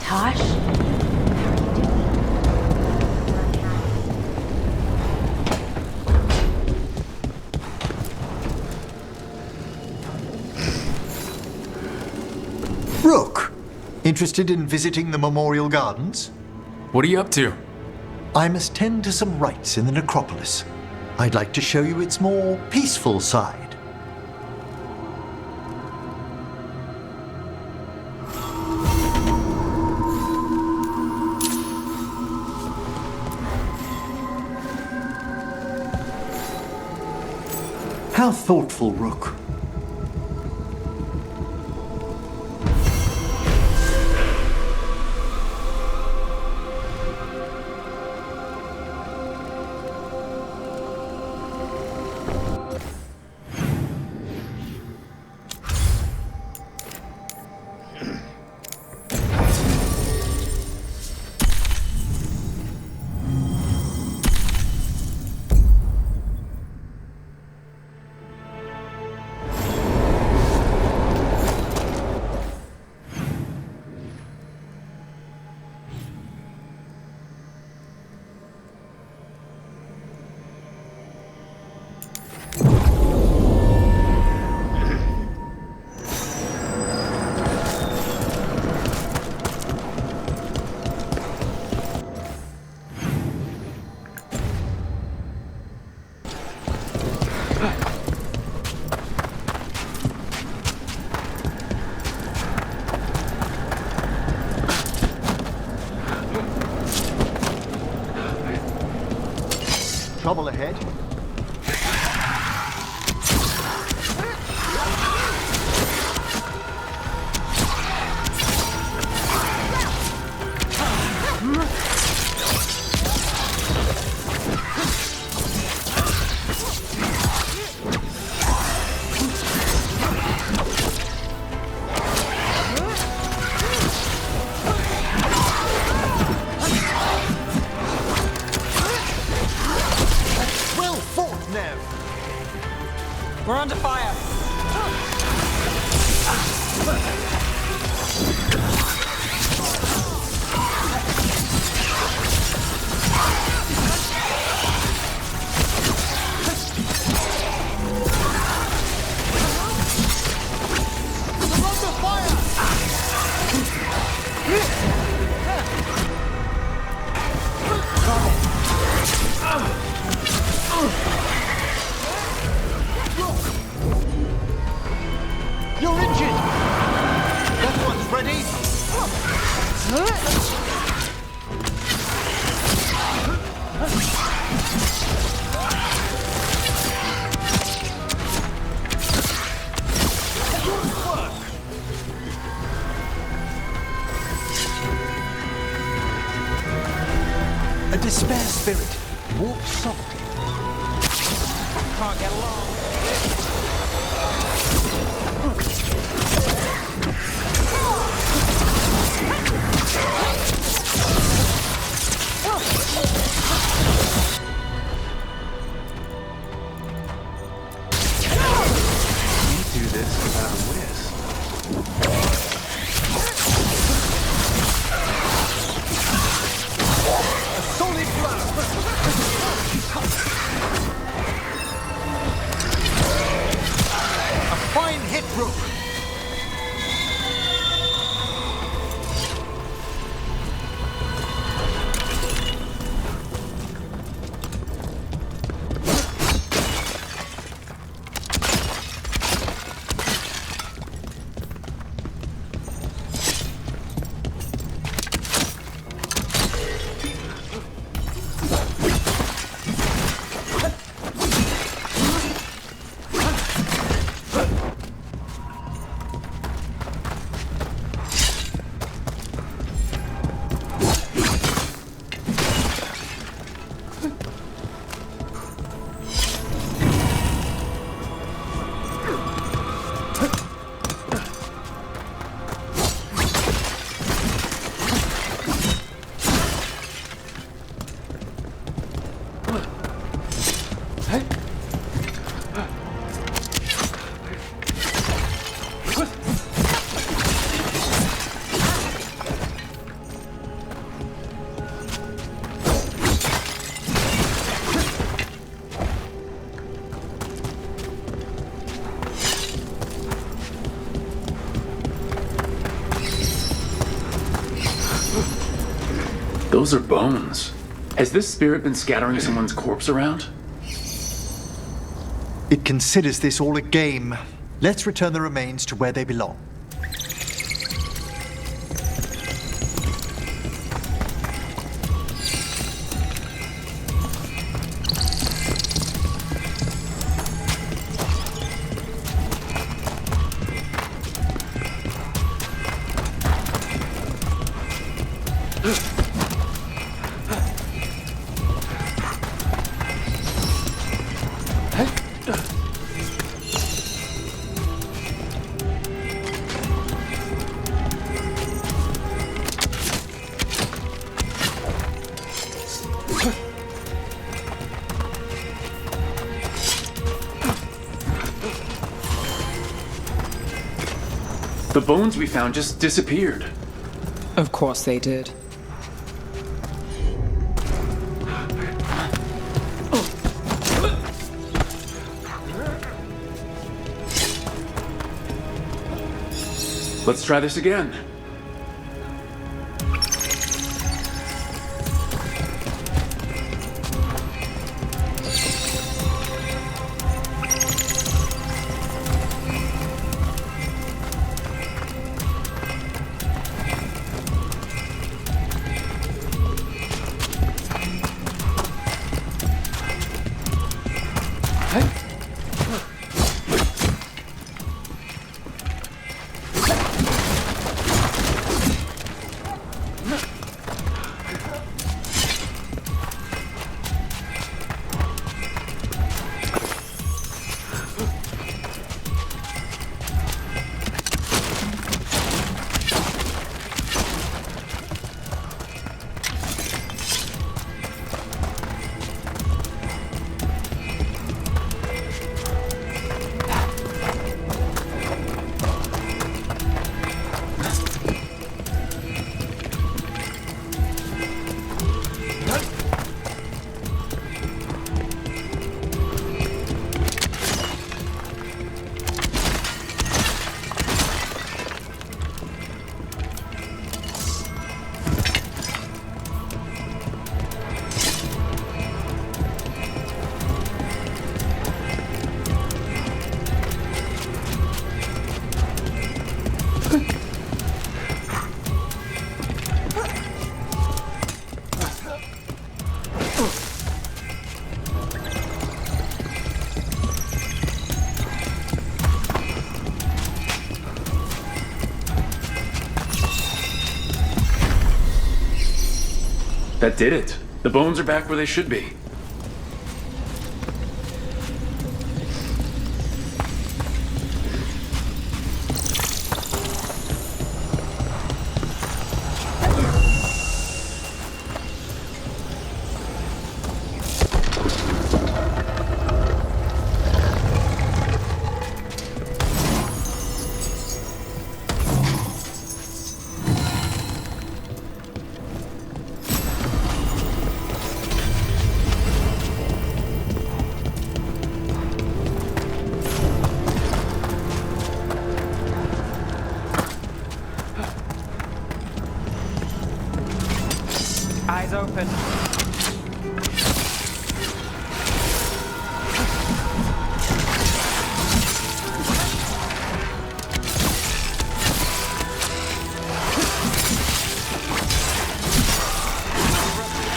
Tosh? Rook, interested in visiting the Memorial Gardens? What are you up to? I must tend to some rites in the necropolis. I'd like to show you its more peaceful side. How thoughtful, Rook. Trouble ahead. We're under fire! You're injured! That one's ready! Good work! A despair spirit. Walk softly. Can't get along. Do this without a whisk. A solid blow! A fine hit, Rook! Those are bones. Has this spirit been scattering someone's corpse around? It considers this all a game. Let's return the remains to where they belong. The bones we found just disappeared. Of course they did. Let's try this again. That did it. The bones are back where they should be. Eyes open.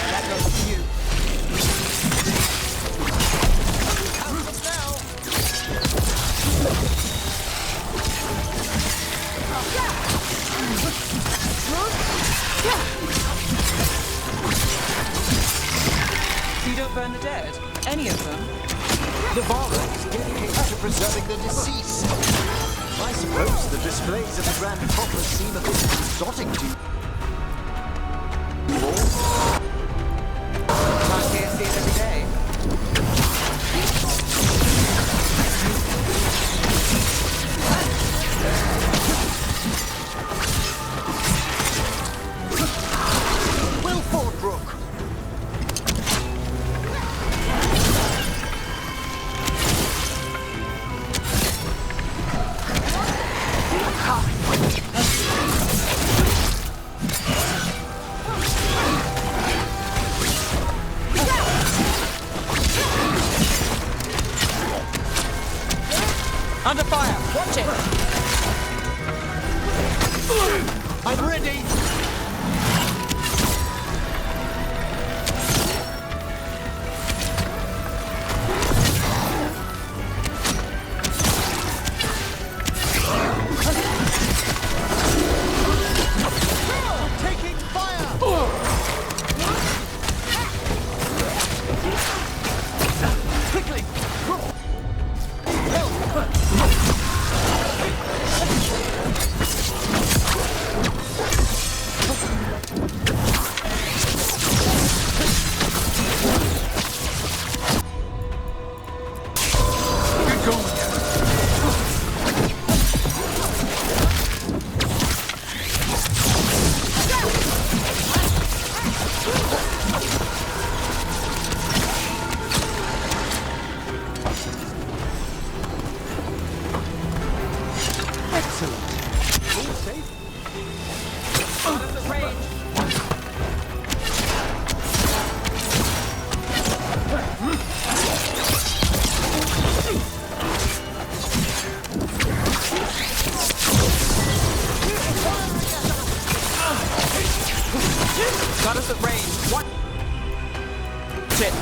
That goes to you. You don't burn the dead? Any of them? The Valor is dedicated to preserving the deceased. I suppose the displays of the Grand Necropolis seem a bit exotic to you. Can't see it every day. Wilford Brook. fire! Watch it! I'm ready! Taking fire! Quickly! Get going. Excellent! All safe? Out of the range! Got us at range. What? Shit.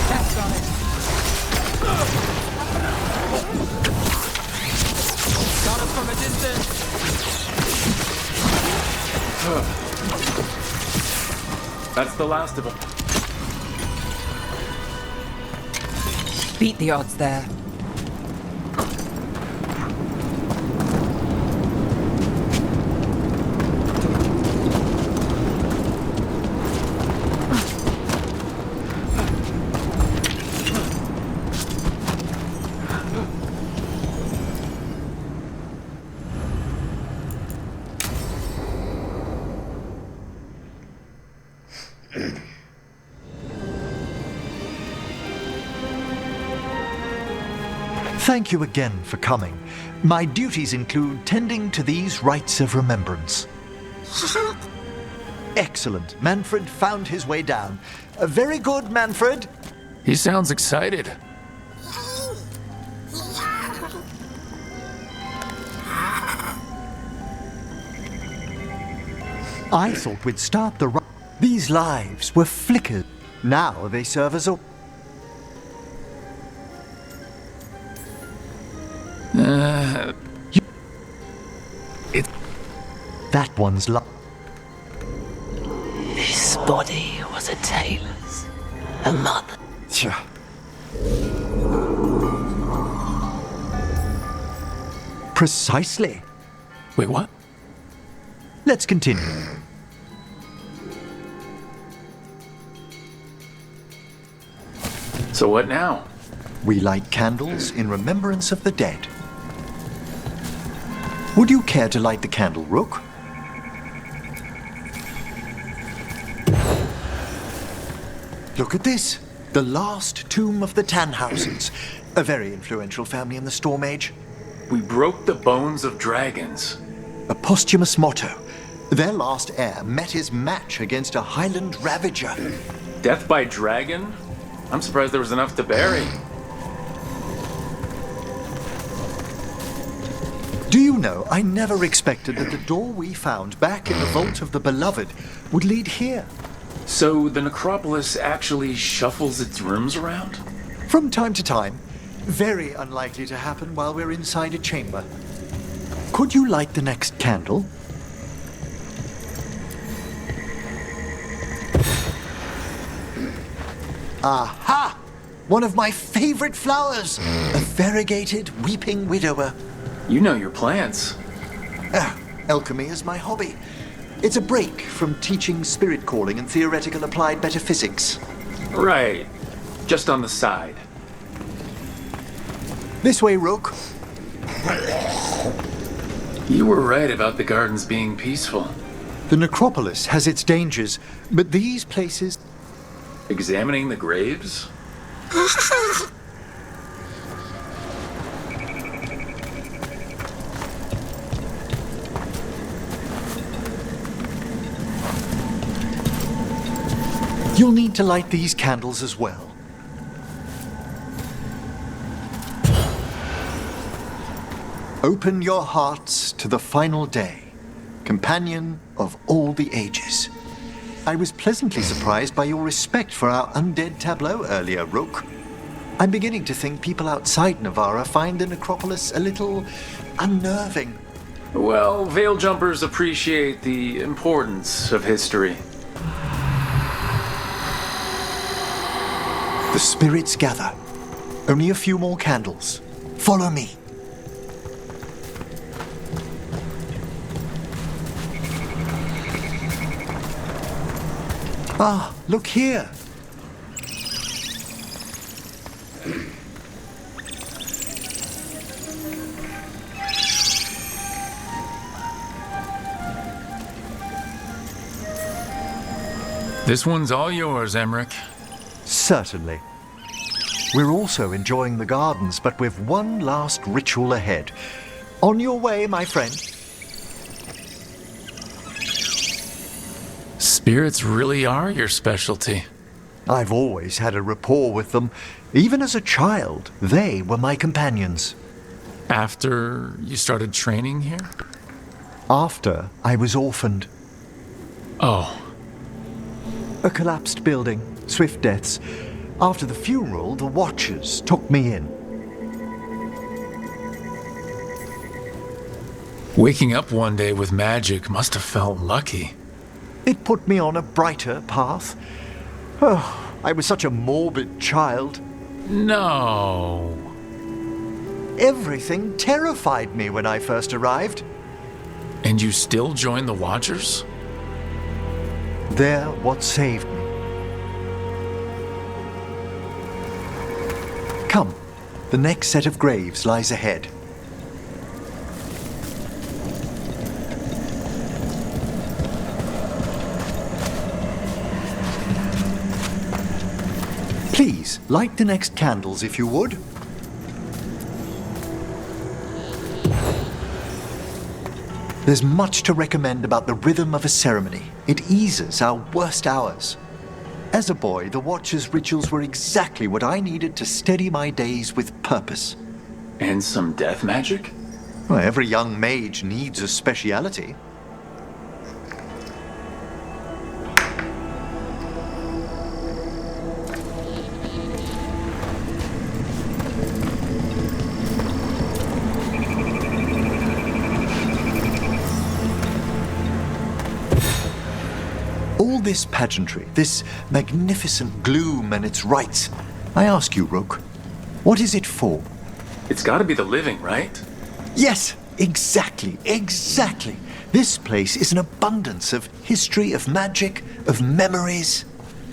That's got it. Got us from a distance. That's the last of them. Beat the odds there. Thank you again for coming. My duties include tending to these rites of remembrance. Excellent. Manfred found his way down. Very good, Manfred. He sounds excited. I thought we'd start the These lives were flickered. Now they serve as a... It. That one's This body was a tailor's, a mother. Precisely. Wait, what? Let's continue. So what now? We light candles in remembrance of the dead. Would you care to light the candle, Rook? Look at this. The last tomb of the Tannhausens. A very influential family in the Storm Age. We broke the bones of dragons. A posthumous motto. Their last heir met his match against a Highland Ravager. Death by dragon? I'm surprised there was enough to bury. Do you know, I never expected that the door we found back in the Vault of the Beloved would lead here. So the necropolis actually shuffles its rooms around? From time to time. Very unlikely to happen while we're inside a chamber. Could you light the next candle? Aha! One of my favorite flowers! A variegated weeping widower. You know your plants. Alchemy is my hobby. It's a break from teaching spirit calling and theoretical applied metaphysics. Right. Just on the side. This way, Rook. You were right about the gardens being peaceful. The necropolis has its dangers, but these places... Examining the graves? You'll need to light these candles as well. Open your hearts to the final day, companion of all the ages. I was pleasantly surprised by your respect for our undead tableau earlier, Rook. I'm beginning to think people outside Navarra find the necropolis a little unnerving. Well, veil jumpers appreciate the importance of history. The spirits gather. Only a few more candles. Follow me. Ah, look here. This one's all yours, Emmerich. Certainly. We're also enjoying the gardens, but with one last ritual ahead. On your way, my friend. Spirits really are your specialty. I've always had a rapport with them. Even as a child, they were my companions. After you started training here? After I was orphaned. Oh, A collapsed building, swift deaths. After the funeral, the Watchers took me in. waking up one day with magic must have felt lucky. It put me on a brighter path. Oh, I was such a morbid child. No. Everything terrified me when I first arrived. And you still join the Watchers? They're what saved me. Come, the next set of graves lies ahead. Please, light the next candles if you would. There's much to recommend about the rhythm of a ceremony. It eases our worst hours. As a boy, the Watcher's rituals were exactly what I needed to steady my days with purpose. And some death magic? Well, every young mage needs a speciality. All this pageantry, this magnificent gloom and its rites. I ask you, Rook, what is it for? It's gotta be the living, right? Yes, exactly. This place is an abundance of history, of magic, of memories.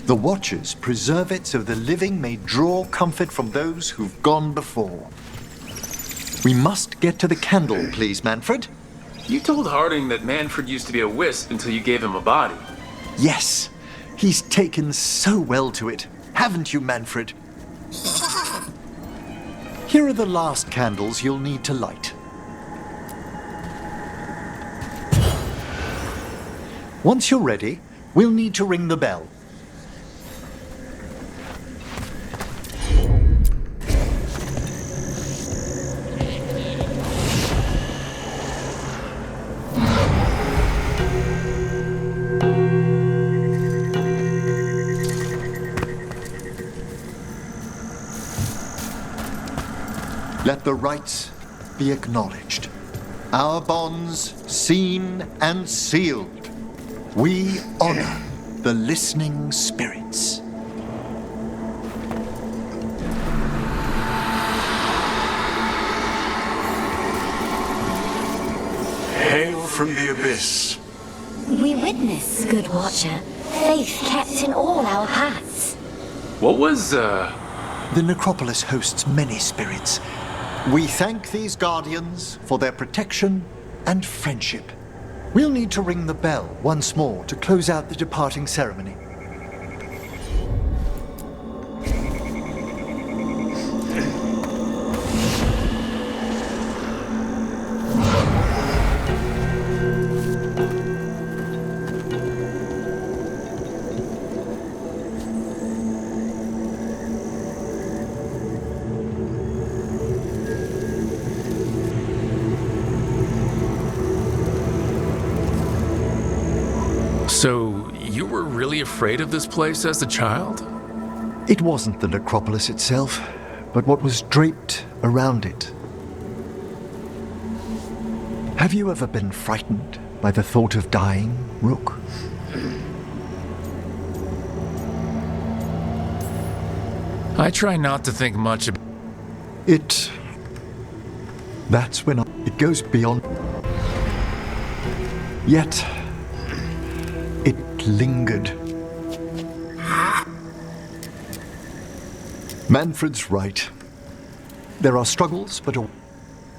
The Watchers preserve it so the living may draw comfort from those who've gone before. We must get to the candle, please, Manfred. You told Harding that Manfred used to be a wisp until you gave him a body. Yes, he's taken so well to it. Haven't you, Manfred? Here are the last candles you'll need to light. Once you're ready, we'll need to ring the bell. Let the rites be acknowledged. Our bonds seen and sealed. We honor the listening spirits. Hail from the abyss. We witness, good Watcher, faith kept in all our paths. What was, The necropolis hosts many spirits. We thank these guardians for their protection and friendship. We'll need to ring the bell once more to close out the departing ceremony. So, you were really afraid of this place as a child? It wasn't the necropolis itself, but what was draped around it. Have you ever been frightened by the thought of dying, Rook? I try not to think much about That's when it goes beyond. Yet, it lingered. Manfred's right. There are struggles, but...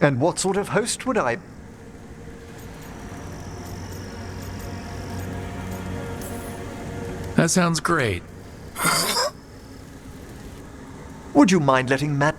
And what sort of host would I... That sounds great. Would you mind letting Matt...